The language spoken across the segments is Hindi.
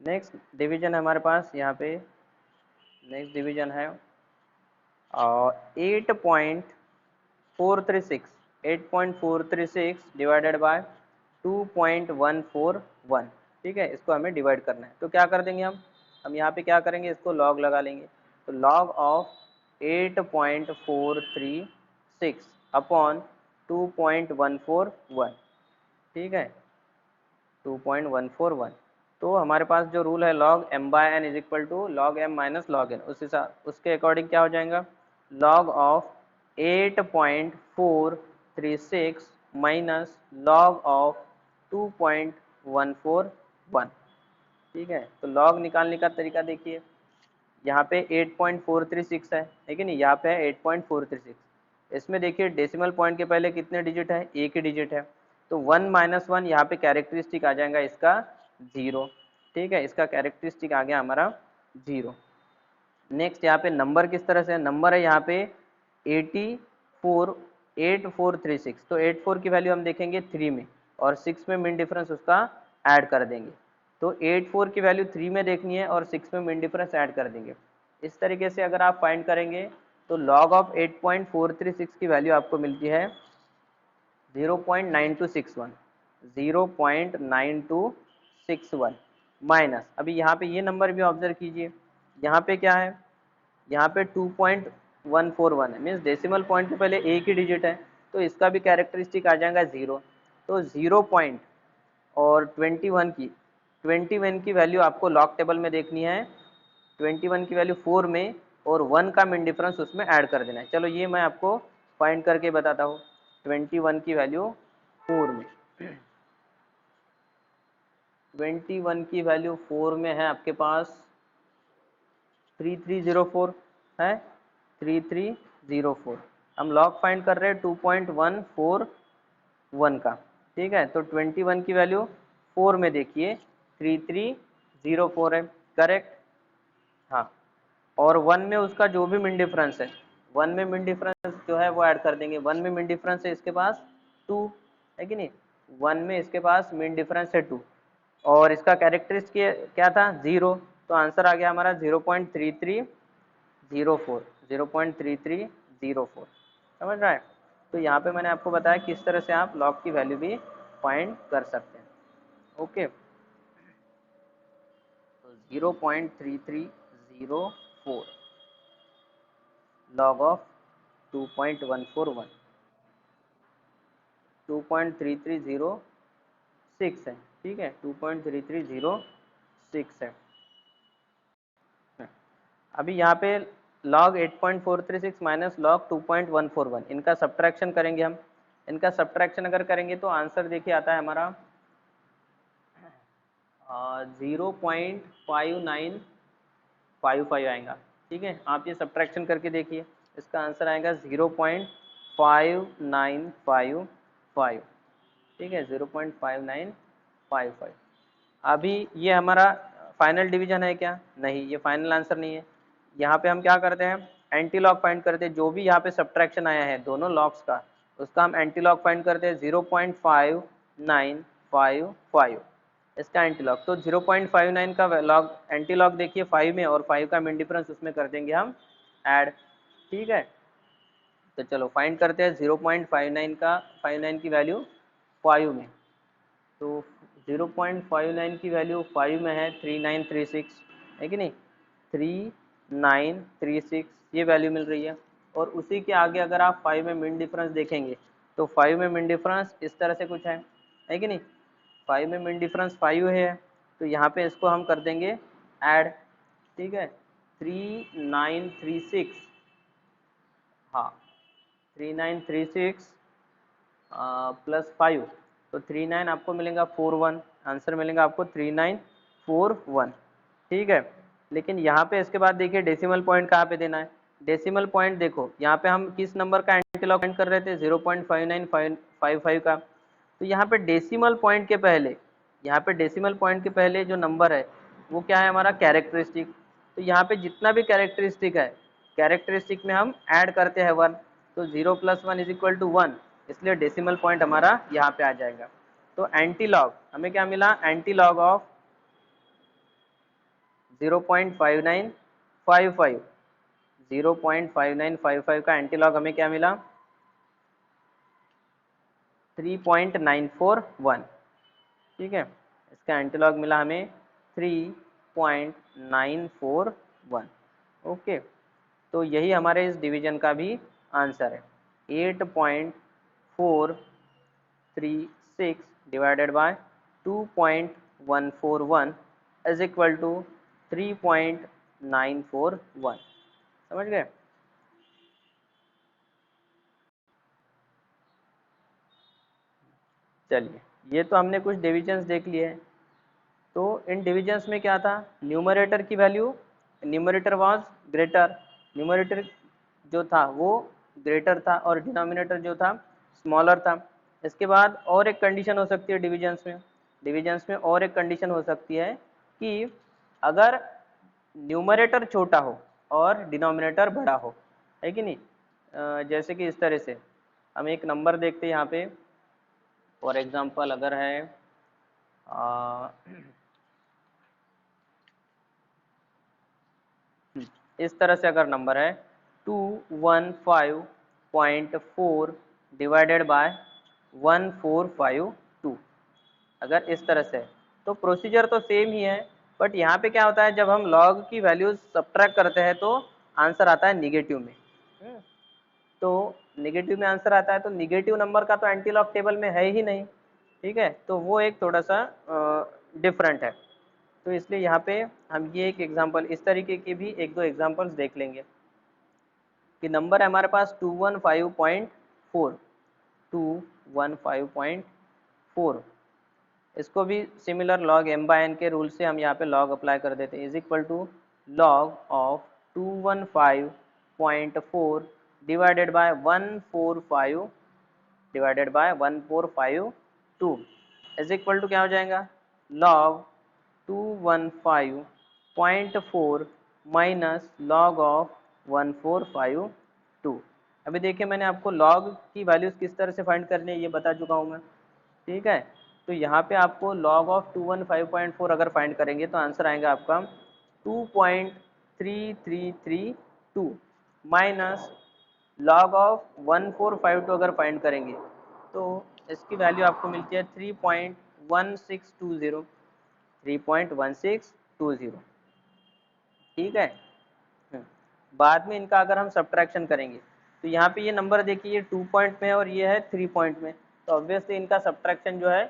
नेक्स्ट डिवीजन है हमारे पास यहाँ पे, नेक्स्ट डिवीजन है 8.436 डिवाइडेड बाय 2.141। ठीक है, इसको हमें डिवाइड करना है। तो क्या कर देंगे हम यहाँ पे क्या करेंगे, इसको लॉग लगा लेंगे। तो लॉग ऑफ 8.436 अपॉन 2.141। ठीक है, 2.141। तो हमारे पास जो रूल है log m by n is equal to log m minus log n, उस हिसाब उसके अकॉर्डिंग क्या हो जाएगा, log of 8.436 minus log of 2.141। ठीक है, तो log निकालने का तरीका देखिए, यहाँ पे 8.436 है कि नहीं, यहाँ पे है 8.436। इसमें देखिए डेसिमल पॉइंट के पहले कितने डिजिट है, एक ही डिजिट है। तो 1 माइनस 1 यहाँ पे कैरेक्टरिस्टिक आ जाएगा इसका 0। ठीक है, इसका कैरेक्टरिस्टिक आ गया हमारा 0। नेक्स्ट यहाँ पे नंबर किस तरह से है, नंबर है यहाँ पे 84 तो 84 की वैल्यू हम देखेंगे 3 में, और 6 में मिन डिफरेंस उसका ऐड कर देंगे। तो 84 की वैल्यू 3 में देखनी है और 6 में मिन डिफरेंस ऐड कर देंगे। इस तरीके से अगर आप फाइंड करेंगे तो log ऑफ 8.436 की वैल्यू आपको मिलती है 0.9261, 0.9261 माइनस, अभी यहाँ पे ये नंबर भी ऑब्जर्व कीजिए, यहाँ पे क्या है, यहाँ पे 2.141 है, मीन्स डेसिमल पॉइंट के पहले एक ही डिजिट है, तो इसका भी कैरेक्टरिस्टिक आ जाएगा 0। तो 0 पॉइंट और 21 की वैल्यू आपको लॉग टेबल में देखनी है, 21 की वैल्यू 4 में, और 1 का मिन डिफरेंस उसमें ऐड कर देना है। चलो ये मैं आपको फाइंड करके बताता हूँ। 21 की वैल्यू 4 में, 21 की वैल्यू 4 में है आपके पास 3304 है, 3304। हम लॉग फाइंड कर रहे हैं 2.141 का। ठीक है, तो 21 की वैल्यू 4 में देखिए 3304 है, करेक्ट। हाँ, और 1 में उसका जो भी मिन डिफरेंस है, 1 में मिन डिफरेंस जो है वो ऐड कर देंगे। 1 में मिन डिफरेंस है इसके पास 2 है कि नहीं, 1 में इसके पास मिन डिफरेंस है 2, और इसका कैरेक्टरिस्टिक क्या था 0। तो आंसर आ गया हमारा 0.3304, 0.3304। समझ रहा है। तो यहाँ पे मैंने आपको बताया किस तरह से आप लॉग की वैल्यू भी फाइंड कर सकते हैं। ओके, तो 0.3304 log ऑफ 2.141, 2.3306 है। ठीक है, 2.3306 है। अभी यहाँ पे log 8.436 माइनस log 2.141, इनका सब्ट्रैक्शन करेंगे हम। इनका सब्ट्रैक्शन अगर करेंगे तो आंसर देखिए आता है हमारा 0.5955 आएगा। ठीक है, आप ये सब्ट्रैक्शन करके देखिए, इसका आंसर आएगा 0.5955। ठीक है, 0.5955। अभी ये हमारा फाइनल डिवीजन है क्या, नहीं, ये फाइनल आंसर नहीं है। यहाँ पे हम क्या करते हैं, एंटी लॉग फाइंड करते हैं। जो भी यहाँ पे सब्ट्रैक्शन आया है दोनों लॉग्स का, उसका हम एंटी लॉग फाइंड करते हैं 0.5955, इसका एंटी लॉग। तो 0.59 का लॉग एंटी लॉग देखिए 5 में, और 5 का मिन डिफरेंस उसमें कर देंगे हम ऐड। ठीक है, तो चलो फाइंड करते हैं 0.59 का, 59 की वैल्यू 5 में। तो 0.59 की वैल्यू 5 में है 3936 है कि नहीं, 3936 ये वैल्यू मिल रही है। और उसी के आगे अगर आप 5 में मिन डिफरेंस देखेंगे तो 5 में मिन डिफरेंस इस तरह से कुछ है कि नहीं, 5 में मिन डिफरेंस 5 है, तो यहाँ पे इसको हम कर देंगे ऐड। ठीक है, 3936, हाँ 3936 प्लस 5, तो 39 आपको मिलेगा 41, आंसर मिलेगा आपको 3941। ठीक है, लेकिन यहाँ पे इसके बाद देखिए डेसिमल पॉइंट कहाँ पे देना है। डेसिमल पॉइंट देखो, यहाँ पे हम किस नंबर का एंटी लॉग फाइंड कर रहे थे, 0.5955 का। तो यहाँ पे डेसिमल पॉइंट के पहले, यहाँ पे डेसिमल पॉइंट के पहले जो नंबर है वो क्या है हमारा कैरेक्टरिस्टिक। तो यहाँ पे जितना भी कैरेक्टरिस्टिक है, कैरेक्टरिस्टिक में हम ऐड करते हैं 1, तो 0 + 1 = 1, इसलिए डेसिमल पॉइंट हमारा यहाँ पे आ जाएगा। तो एंटी लॉग हमें क्या मिला, एंटी लॉग ऑफ 0.5955, 0.5955 का एंटीलॉग हमें क्या मिला? 3.941। ठीक है, इसका एंटीलॉग मिला हमें 3.941। ओके, तो यही हमारे इस डिवीजन का भी आंसर है। 8.436 divided by 2.141 is equal to 3.941। समझ गए? चलिए, ये तो हमने कुछ डिविजन्स देख लिए हैं। तो इन डिविजन्स में क्या था? न्यूमरेटर की value, numerator was greater, numerator जो था वो ग्रेटर था और डिनोमिनेटर जो था स्मॉलर था। इसके बाद और एक कंडीशन हो सकती है डिविजन्स में और एक कंडीशन हो सकती है कि अगर न्यूमरेटर छोटा हो और डिनोमिनेटर बड़ा हो, है कि नहीं? जैसे कि इस तरह से हम एक नंबर देखते हैं यहाँ पे। फॉर एग्जांपल अगर है इस तरह से अगर नंबर है 215.4 डिवाइडेड बाय 1452, अगर इस तरह से, तो प्रोसीजर तो सेम ही है, बट यहाँ पे क्या होता है, जब हम लॉग की वैल्यूज सब्ट्रैक्ट करते हैं तो आंसर आता है निगेटिव में। तो निगेटिव में आंसर आता है, तो निगेटिव नंबर का तो एंटी लॉग टेबल में है ही नहीं। ठीक है, तो वो एक थोड़ा सा डिफरेंट है। तो इसलिए यहाँ पे हम ये एक एग्जांपल, इस तरीके के भी एक दो एग्जांपल्स देख लेंगे कि नंबर है हमारे पास 215.4, 215.4, इसको भी similar log m by n के रूल से हम यहाँ पे लॉग अप्लाई कर देते हैं, is equal to log of 215.4 divided by 145 divided by 1452 is equal to क्या हो जाएगा? Log 215.4 minus log of 1452। अभी देखिए, मैंने आपको लॉग की वैल्यूज किस तरह से फाइंड करनी है ये बता चुका हूँ मैं। ठीक है, तो यहाँ पे आपको लॉग ऑफ 215.4 अगर फाइंड करेंगे तो आंसर आएगा आपका 2.3332 माइनस लॉग ऑफ 1452 अगर फाइंड करेंगे तो इसकी वैल्यू आपको मिलती है 3.1620, 3.1620। ठीक है। बाद में इनका अगर हम सब्ट्रैक्शन करेंगे तो यहाँ पे ये नंबर देखिए, ये 2 पॉइंट में है और ये है 3 पॉइंट में, तो ऑब्वियसली इनका सब्ट्रैक्शन जो है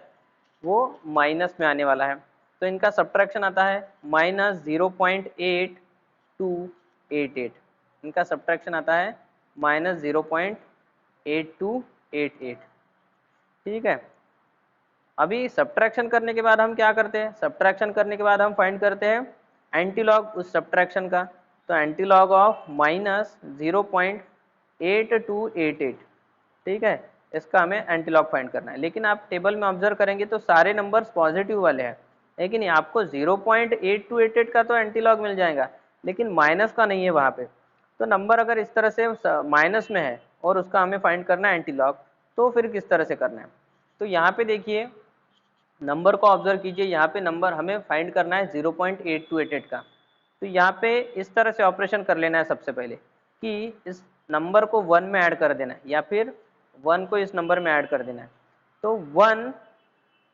वो माइनस में आने वाला है। तो इनका सब्ट्रैक्शन आता है -0.8288, इनका सब्ट्रैक्शन आता है -0.8288। ठीक है, अभी सब्ट्रैक्शन करने के बाद हम क्या करते हैं? सब्ट्रैक्शन करने के बाद हम फाइंड करते हैं एंटीलॉग उस सब्ट्रैक्शन का। तो एंटीलॉग ऑफ -0.8288, ठीक है, इसका हमें एंटीलॉग फाइंड करना है। लेकिन आप टेबल में ऑब्जर्व करेंगे तो सारे नंबर्स पॉजिटिव वाले हैं, लेकिन आपको 0.8288 का तो एंटीलॉग मिल जाएगा, लेकिन माइनस का नहीं है वहाँ पे। तो नंबर अगर इस तरह से माइनस में है और उसका हमें फाइंड करना है एंटीलॉग, तो फिर किस तरह से करना है? तो यहाँ पे देखिए, नंबर को ऑब्जर्व कीजिए, यहाँ पे नंबर हमें फाइंड करना है 0.8288 का। तो यहाँ पे इस तरह से ऑपरेशन कर लेना है सबसे पहले कि इस नंबर को 1 में ऐड कर देना है या फिर 1 को इस नंबर में ऐड कर देना है। तो 1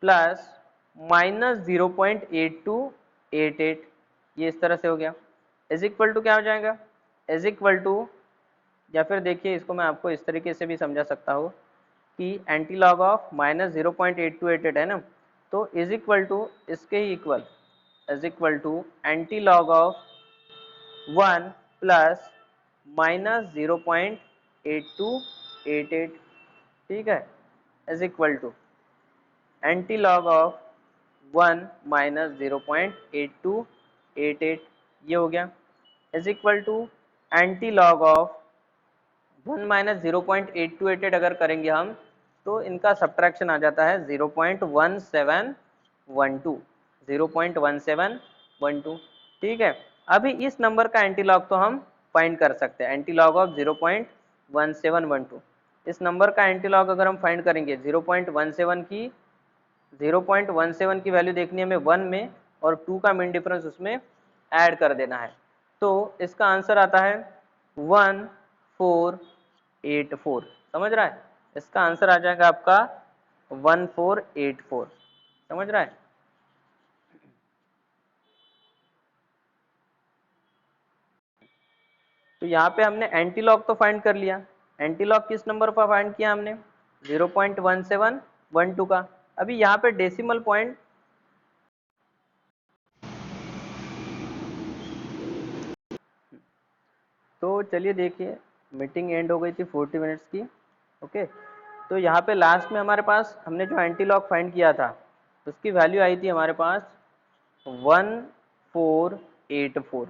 प्लस माइनस 0.8288, ये इस तरह से हो गया, इज इक्वल टू क्या हो जाएगा? इज इक्वल टू, या फिर देखिए इसको मैं आपको इस तरीके से भी समझा सकता हूँ कि एंटी लॉग ऑफ -0.8288 है ना, तो इज इक्वल टू इसके ही equal, is equal to anti log of 1 plus -0.8288। ठीक है, is equal to anti log of 1 minus 0.8288, ये हो गया, is equal to anti log of 1 minus 0.8288 अगर करेंगे हम तो इनका सब्ट्रैक्शन आ जाता है 0.1712, 0.1712। ठीक है, अभी इस नंबर का एंटीलॉग तो हम फाइंड कर सकते हैं, एंटीलॉग ऑफ 0.1712। इस नंबर का एंटीलॉग अगर हम फाइंड करेंगे 0.17 की वैल्यू देखनी है हमें 1 में और 2 का मीन डिफरेंस उसमें ऐड कर देना है। तो इसका आंसर आता है 1484। समझ रहा है, इसका आंसर आ जाएगा आपका 1484। समझ रहा है। तो यहाँ पे हमने एंटीलॉग तो फाइंड कर लिया। एंटीलॉग किस नंबर पर फाइंड किया हमने? 0.1712 का। अभी यहाँ पे डेसिमल पॉइंट, तो चलिए देखिए, मीटिंग एंड हो गई थी 40 मिनट्स की। ओके, तो यहाँ पे लास्ट में हमारे पास हमने जो एंटीलॉग फाइंड किया था उसकी वैल्यू आई थी हमारे पास 1484।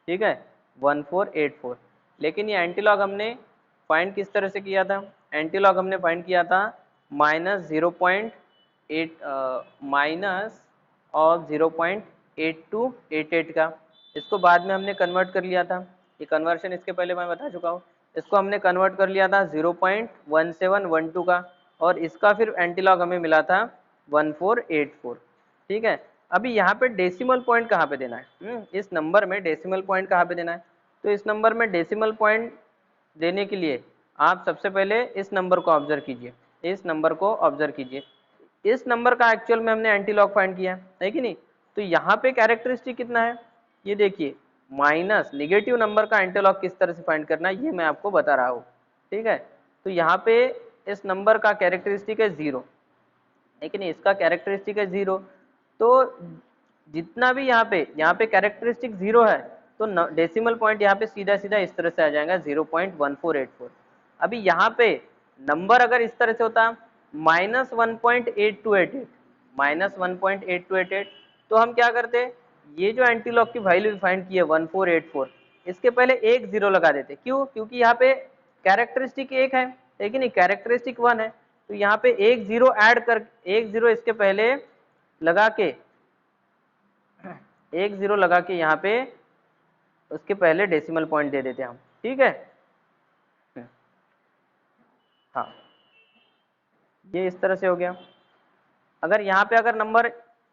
ठीक है, 1484। लेकिन ये एंटीलॉग हमने फाइंड किस तरह से किया था? एंटीलॉग हमने फाइंड किया था -0.8 माइनस और 0.8288 का। इसको बाद में हमने कन्वर्ट कर लिया था, ये कन्वर्शन इसके पहले मैं बता चुका हूँ। इसको हमने कन्वर्ट कर लिया था 0.1712 का, और इसका फिर एंटीलॉग हमें मिला था 1484। ठीक है, अभी यहाँ पे डेसिमल पॉइंट कहाँ पे देना है? इस नंबर में डेसिमल पॉइंट कहाँ पे देना है? तो इस नंबर में डेसिमल पॉइंट देने के लिए आप सबसे पहले इस नंबर को ऑब्जर्व कीजिए, इस नंबर को ऑब्जर्व कीजिए। इस नंबर का एक्चुअल में हमने एंटीलॉग फाइंड किया है कि नहीं? तो यहाँ पे कैरेक्टरिस्टिक कितना है ये देखिए, माइनस निगेटिव नंबर का एंटीलॉग किस तरह से फाइंड करना है ये मैं आपको बता रहा हूँ। ठीक है, तो यहाँ पे इस नंबर का कैरेक्टरिस्टिक है 0, है कि नहीं? इसका कैरेक्टरिस्टिक है 0। तो जितना भी यहाँ पे कैरेक्टरिस्टिक 0 है, तो डेसिमल पॉइंट यहाँ पे सीधा सीधा इस तरह से आ जाएगा 0.1484। अभी यहाँ पे नंबर अगर इस तरह से होता -1.8288, -1.8288, तो हम क्या करते? ये जो एंटीलॉग की वैल्यू फाइंड की है 1484, इसके पहले एक 0 लगा देते। क्यों? क्योंकि यहाँ पे कैरेक्टरिस्टिक 1 है, लेकिन ये कैरेक्टरिस्टिक 1 है, तो यहाँ पे एक 0 ऐड कर, एक 0 इसके पहले लगा के, एक 0 लगा के यहाँ पे उसके पहले डेसिमल पॉइंट दे देते हम। ठीक है, हाँ, ये इस तरह से हो गया। अगर यहाँ पे अगर नंबर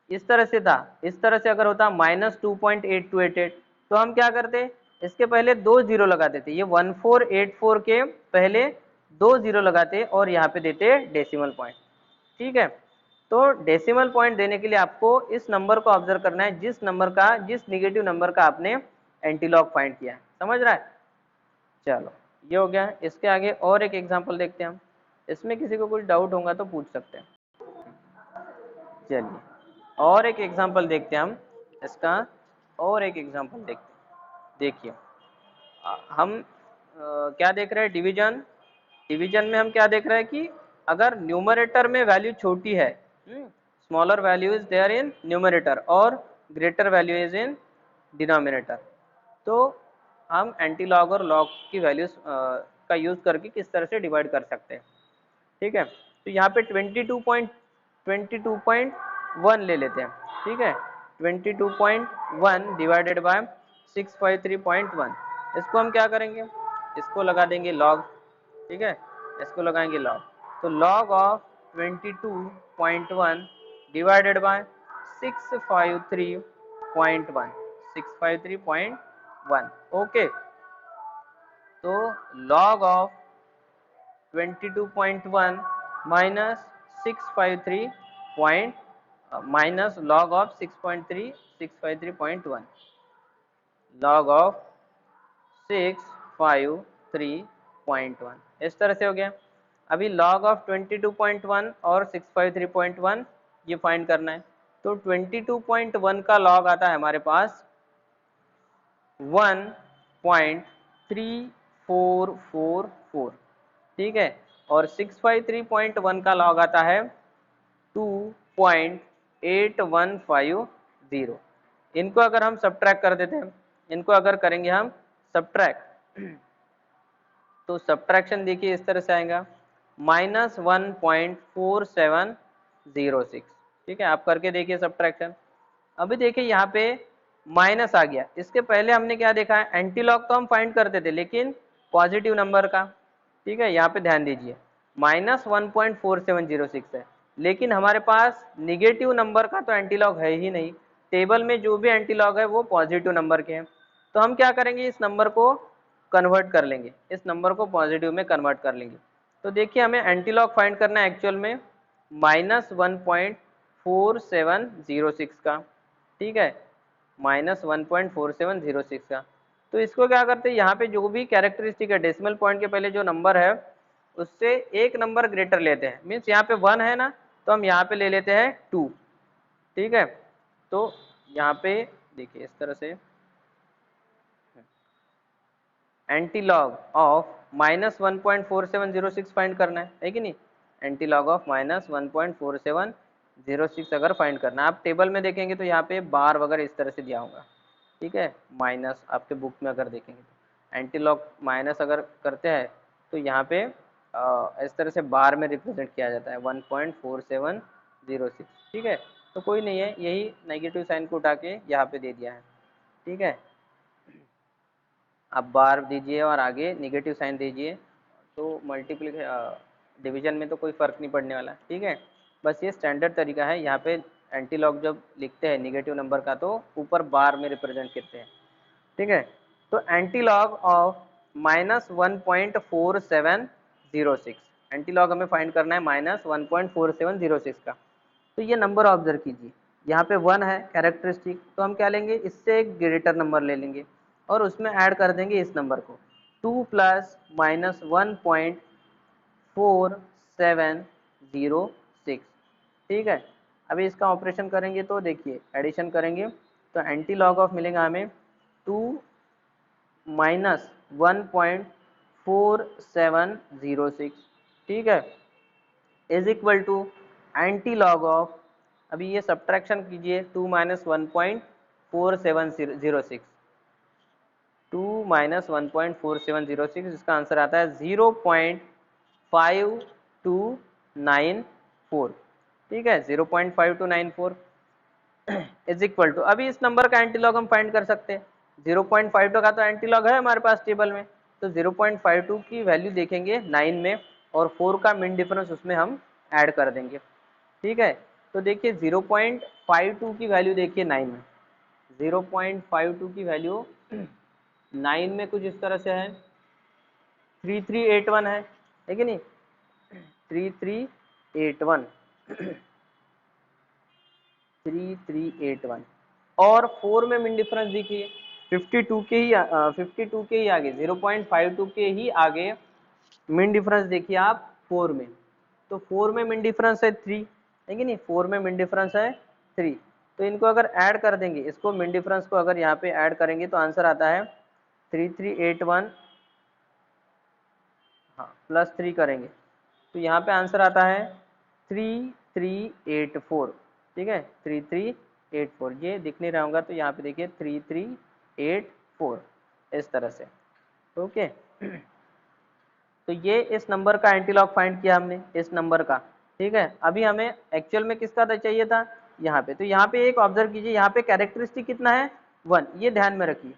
इस तरह से था, इस तरह से अगर होता -2.8288, तो हम क्या करते? इसके पहले 2 0 लगा देते, ये 1484 के पहले 2 0 लगाते और यहाँ पे देते डेसिमल पॉइंट। ठीक है, तो डेसिमल पॉइंट देने के लिए आपको इस नंबर को ऑब्जर्व करना है, जिस नंबर का, जिस निगेटिव नंबर का आपने एंटीलॉग फाइंड किया है। समझ रहा है? चलो, ये हो गया। इसके आगे और एक एग्जांपल देखते हैं हम, इसमें किसी को कुछ डाउट होगा तो पूछ सकते हैं। चलिए और एक एग्जांपल देखते हैं हम इसका, और एक एग्जांपल देखते हैं। देखिए, हम क्या देख रहे हैं? डिवीजन। डिवीजन में हम क्या देख रहे हैं कि अगर न्यूमरेटर में वैल्यू छोटी है, smaller value is there in numerator और greater value is in denominator, तो हम एंटीलॉग और लॉग की वैल्यूज का यूज करके किस तरह से डिवाइड कर सकते हैं। ठीक है, तो यहाँ पे 22.1 ले लेते हैं। ठीक है, 22.1 डिवाइडेड बाय 653.1, इसको हम क्या करेंगे? इसको लगा देंगे लॉग। ठीक है, इसको लगाएंगे लॉग, तो log of 22.1 divided by 653.1, 653.1। Okay, तो log of 22.1 minus 653 point minus log of 6.3, 653.1, log of 653.1, इस तरह से हो गया। अभी log of 22.1 और 653.1 ये फाइंड करना है, तो 22.1 का log आता है हमारे पास 1.3444। ठीक है, और 653.1 का लॉग आता है 2.8150। इनको अगर हम सब्ट्रैक्ट कर देते हैं, इनको अगर करेंगे हम सब्ट्रैक्ट, तो सब्ट्रैक्शन देखिए इस तरह से आएगा -1.4706। ठीक है, आप करके देखिए सब्ट्रैक्शन। अभी देखिए यहाँ पे माइनस आ गया, इसके पहले हमने क्या देखा है? एंटीलॉग तो हम फाइंड करते थे लेकिन पॉजिटिव नंबर का। ठीक है, यहाँ पे ध्यान दीजिए, -1.4706 है, लेकिन हमारे पास निगेटिव नंबर का तो एंटीलॉग है ही नहीं, टेबल में जो भी एंटी लॉग है वो पॉजिटिव नंबर के हैं, तो हम क्या करेंगे, इस नंबर को कन्वर्ट कर लेंगे, इस नंबर को पॉजिटिव में कन्वर्ट कर लेंगे। तो देखिए हमें एंटी लॉग फाइंड करना है एक्चुअल में -1.4706 का, ठीक है, -1.4706 का। तो इसको क्या करते हैं, यहाँ पे जो भी कैरेक्टरिस्टिक है डेसिमल पॉइंट के पहले जो नंबर है उससे एक नंबर ग्रेटर लेते हैं, मीन्स यहाँ पे 1 है ना, तो हम यहाँ पे ले लेते हैं 2, ठीक है। तो यहाँ पे देखिए इस तरह से एंटी लॉग ऑफ -1.4706 फाइंड करना है कि नहीं, एंटी लॉग ऑफ -1.4706 अगर फाइंड करना है, आप टेबल में देखेंगे तो यहाँ पे बार वगैरह इस तरह से दिया होगा, ठीक है, माइनस आपके बुक में अगर देखेंगे तो एंटी लॉग माइनस अगर करते हैं तो यहाँ पे इस तरह से बार में रिप्रेजेंट किया जाता है 1.4706, ठीक है। तो कोई नहीं है, यही नेगेटिव साइन को उठा के यहाँ पे दे दिया है, ठीक है। आप बार दीजिए और आगे नेगेटिव साइन दीजिए, तो डिवीजन में तो कोई फ़र्क नहीं पड़ने वाला, ठीक है। बस ये स्टैंडर्ड तरीका है, यहाँ पे एंटी लॉग जब लिखते हैं नेगेटिव नंबर का तो ऊपर बार में रिप्रेजेंट करते हैं, ठीक है। तो anti log of -1.4706, anti log हमें फाइंड करना है -1.4706 का। तो ये नंबर ऑब्जर्व कीजिए, यहाँ पे 1 है कैरेक्टरिस्टिक, तो हम क्या लेंगे, इससे एक ग्रेटर नंबर ले लेंगे और उसमें ऐड कर देंगे इस नंबर को 2 प्लस -1.4706, ठीक है। अभी इसका ऑपरेशन करेंगे तो देखिए एडिशन करेंगे तो एंटी लॉग ऑफ मिलेगा हमें 2 -1.4706, ठीक है, is equal to anti log of, अभी ये सब्ट्रैक्शन कीजिए 2 -1.4706, 2 -1.4706, इसका आंसर आता है 0.5294, ठीक है, 0.5294 इज इक्वल टू, अभी इस नंबर का एंटीलॉग हम फाइंड कर सकते हैं, 0.52 का तो एंटीलॉग है हमारे पास टेबल में, तो 0.52 की वैल्यू देखेंगे 9 में और 4 का मिन डिफरेंस उसमें हम ऐड कर देंगे, ठीक है। तो देखिए 0.52 की वैल्यू देखिए 9 में, 0.52 की वैल्यू 9 में कुछ इस तरह से है 3381 है कि नहीं, 3381 3381 और 4 में मिन डिफरेंस देखिए 52 के ही 52 के ही आगे 0.52 के ही आगे मिन डिफरेंस देखिए आप 4 में, तो 4 में मिन डिफरेंस है 3 है कि नहीं, 4 में मिन डिफरेंस है 3, तो इनको अगर ऐड कर देंगे, इसको मिन डिफरेंस को अगर यहाँ पे ऐड करेंगे तो आंसर आता है 3381, हाँ प्लस 3 करेंगे तो यहाँ पे आंसर आता है 3384, ठीक है, 3384, ये दिख नहीं रहा होगा तो यहाँ पे देखिए 3384 इस तरह से, ओके। तो ये इस नंबर का एंटीलॉग फाइंड किया हमने, इस नंबर का, ठीक है। अभी हमें एक्चुअल में किसका था चाहिए था, यहाँ पे, तो यहाँ पे एक ऑब्जर्व कीजिए, यहाँ पे कैरेक्टरिस्टिक कितना है 1, ये ध्यान में रखिए,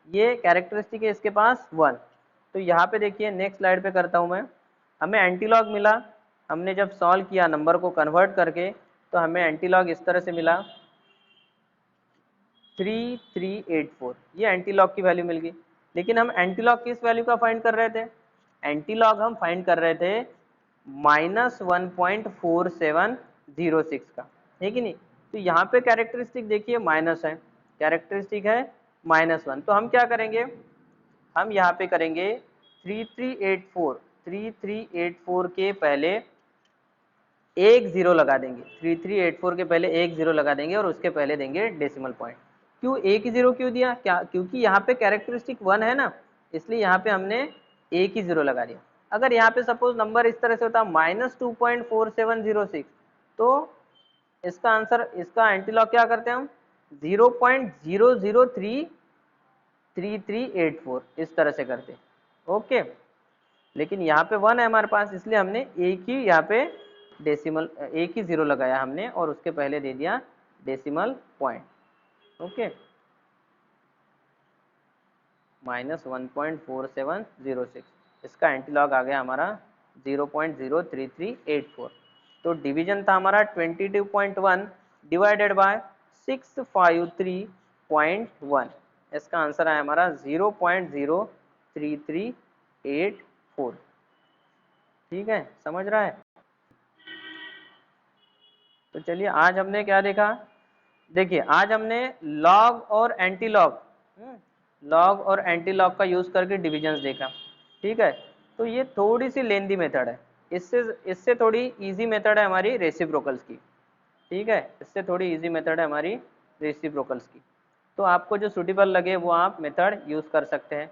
ये कैरेक्टरिस्टिक है इसके पास 1। तो यहाँ पे देखिए नेक्स्ट स्लाइड पे करता हूँ मैं, हमें एंटीलॉग मिला, हमने जब सॉल्व किया नंबर को कन्वर्ट करके तो हमें एंटीलॉग इस तरह से मिला 3384, ये एंटीलॉग की वैल्यू मिल गई। लेकिन हम एंटीलॉग किस वैल्यू का फाइंड कर रहे थे, एंटीलॉग हम फाइंड कर रहे थे -1.4706 का, है कि नहीं। तो यहाँ पे कैरेक्टरिस्टिक देखिए माइनस है, कैरेक्टरिस्टिक है -1, तो हम क्या करेंगे, हम यहाँ पे करेंगे 3384 के पहले एक जीरो लगा देंगे, 3384 के पहले एक जीरो लगा देंगे और उसके पहले देंगे डेसिमल पॉइंट। क्यों एक ही जीरो क्यों दिया, क्या, क्योंकि यहाँ पे कैरेक्टरिस्टिक 1 है ना, इसलिए यहाँ पे हमने एक ही जीरो लगा दिया। अगर यहाँ पे सपोज नंबर इस तरह से होता -2.4706, तो इसका आंसर, इसका एंटीलॉग क्या करते हैं हम 0.0033384 इस तरह से करते, ओके। लेकिन यहाँ पे 1 है हमारे पास, इसलिए हमने एक ही यहाँ पे डेसिमल, एक ही जीरो लगाया हमने और उसके पहले दे दिया डेसिमल पॉइंट, ओके, -1.4706, इसका एंटीलॉग आ गया हमारा 0.03384। तो डिवीजन था हमारा 22.1 डिवाइडेड बाय 653.1। इसका आंसर है हमारा 0.03384। ठीक है, समझ रहा है? तो चलिए आज हमने क्या देखा, देखिए आज हमने लॉग और एंटी लॉग, लॉग और एंटी लॉग का यूज करके डिविजन्स देखा। ठीक है, तो ये थोड़ी सी लेंदी मेथड है, इससे इससे थोड़ी इजी मेथड है हमारी रेसिप्रोकल्स की। ठीक है, इससे थोड़ी इजी मेथड है हमारी रेसिप्रोकल्स की। तो आपको जो सूटेबल लगे वो आप मेथड यूज कर सकते हैं।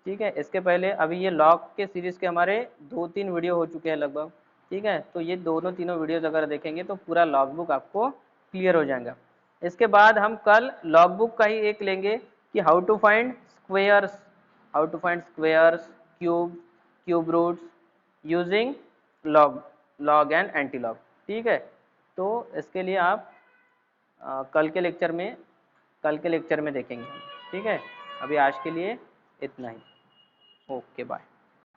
ठीक है, इसके पहले अभी ये लॉग के सीरीज के हमारे 2-3 वीडियो हो चुके हैं लगभग। ठीक है, तो ये दोनों तीनों वीडियोज अगर देखेंगे तो पूरा लॉग बुक आपको क्लियर हो जाएगा। इसके बाद हम कल लॉग बुक का ही एक लेंगे कि how to find squares, how to find squares, cube roots using log, log and anti log. ठीक है, तो इसके लिए आप कल के लेक्चर में देखेंगे। ठीक है, अभी आज के लिए इतना ही। Okay bye.